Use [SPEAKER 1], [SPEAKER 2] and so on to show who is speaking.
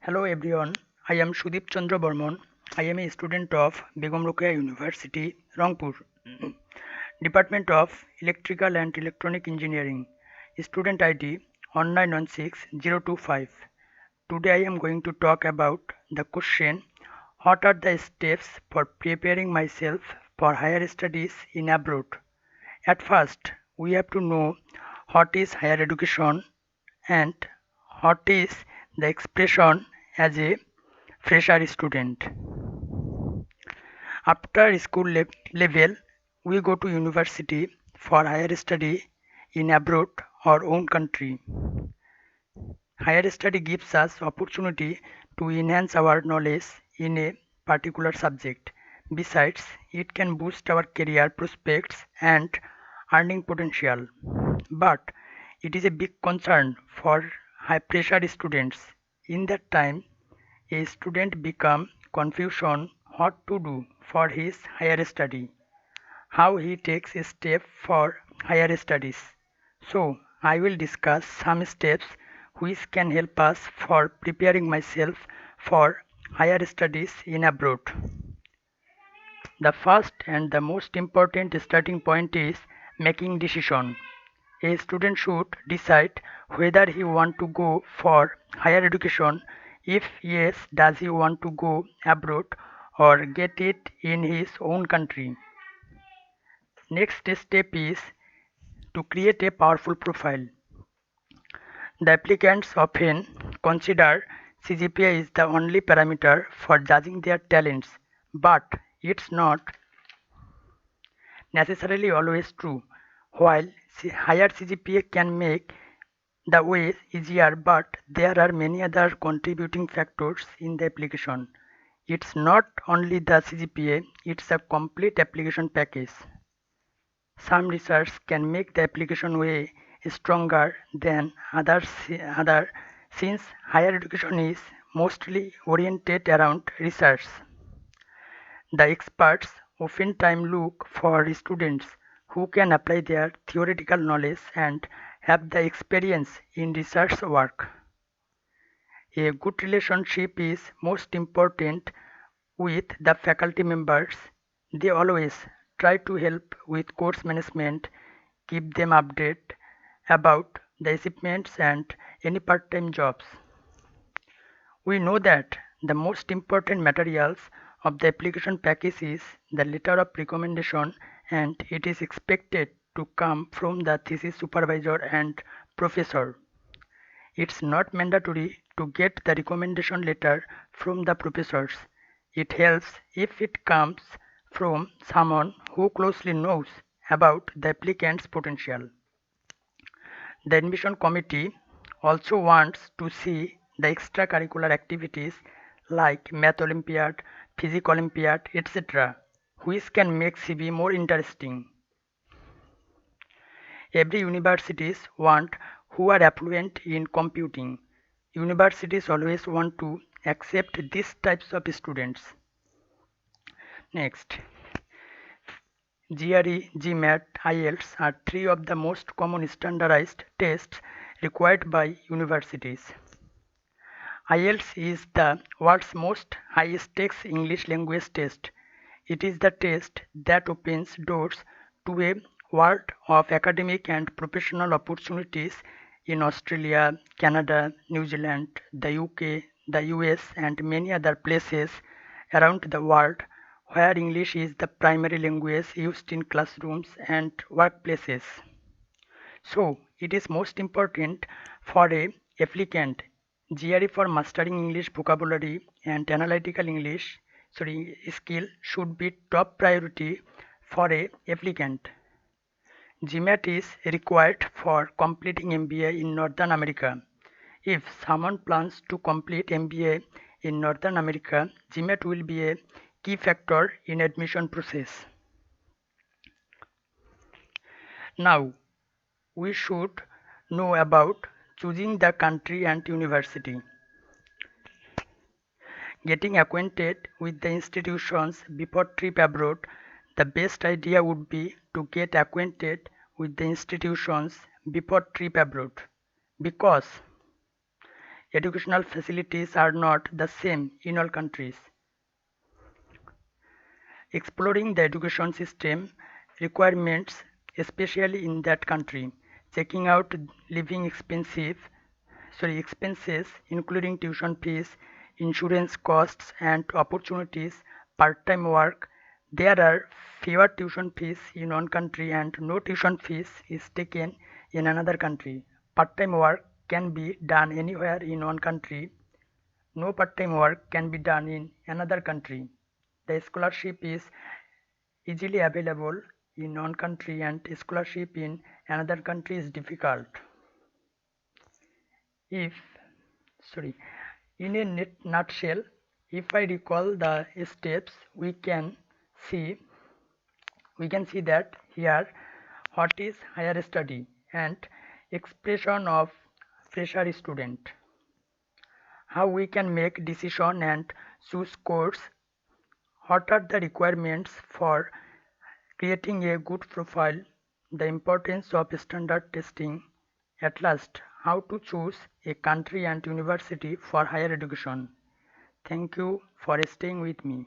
[SPEAKER 1] Hello everyone, I am Sudip Chandra Burman. I am a student of Begum Rokeya University, Rangpur, Department of Electrical and Electronic Engineering, student ID 1916025. Today I am going to talk about the question, what are the steps for preparing myself for higher studies in abroad? At first, we have to know what is higher education and what is the expression as a fresher student. After level, we go to university for higher study in abroad or own country. Higher study gives us opportunity to enhance our knowledge in a particular subject. Besides, it can boost our career prospects and earning potential. But it is a big concern for high pressure students. In that time, a student become confused on what to do for his higher study, how he takes a step for higher studies. So, I will discuss some steps which can help us for preparing myself for higher studies in abroad. The first and the most important starting point is making decision. A student should decide whether he want to go for higher education. If yes, does he want to go abroad or get it in his own country. Next step is to create a powerful profile. The applicants often consider CGPA is the only parameter for judging their talents, but it's not necessarily always true. While higher CGPA can make the way easier, but there are many other contributing factors in the application. It's not only the CGPA, it's a complete application package. Some research can make the application way stronger than other since higher education is mostly oriented around research. The experts oftentimes look for students who can apply their theoretical knowledge and have the experience in research work. A good relationship is most important with the faculty members. They always try to help with course management, keep them updated about the achievements and any part-time jobs. We know that the most important materials of the application package is the letter of recommendation, and it is expected to come from the thesis supervisor and professor. It's not mandatory to get the recommendation letter from the professors. It helps if it comes from someone who closely knows about the applicant's potential. The admission committee also wants to see the extracurricular activities like math olympiad, physics olympiad, etc., which can make CV more interesting. Every universities want who are affluent in computing. Universities always want to accept these types of students. Next, GRE, GMAT, IELTS are three of the most common standardized tests required by universities. IELTS is the world's most high-stakes English language test. It is the test that opens doors to a world of academic and professional opportunities in Australia, Canada, New Zealand, the UK, the US, and many other places around the world where English is the primary language used in classrooms and workplaces. So, it is most important for a applicant. GRE for mastering English vocabulary and analytical English skill should be top priority for a applicant. GMAT is required for completing MBA in Northern America. If someone plans to complete MBA in Northern America, GMAT will be a key factor in admission process. Now, we should know about choosing the country and university. Getting acquainted with the institutions before trip abroad, the best idea would be to get acquainted with the institutions before trip abroad because Educational facilities are not the same in all countries. Exploring the education system requirements, especially in that country, checking out living expenses including tuition fees, insurance costs and opportunities, part-time work. There are fewer tuition fees in one country and no tuition fees is taken in another country. Part-time work can be done anywhere in one country. No part-time work can be done in another country. The scholarship is easily available in one country and scholarship in another country is difficult. If sorry, in a nutshell, if I recall the steps, see we can see that here what is higher study and expression of fresher student, how we can make decision and choose course, what are the requirements for creating a good profile, the importance of standard testing, at last, how to choose a country and university for higher education. Thank you for staying with me.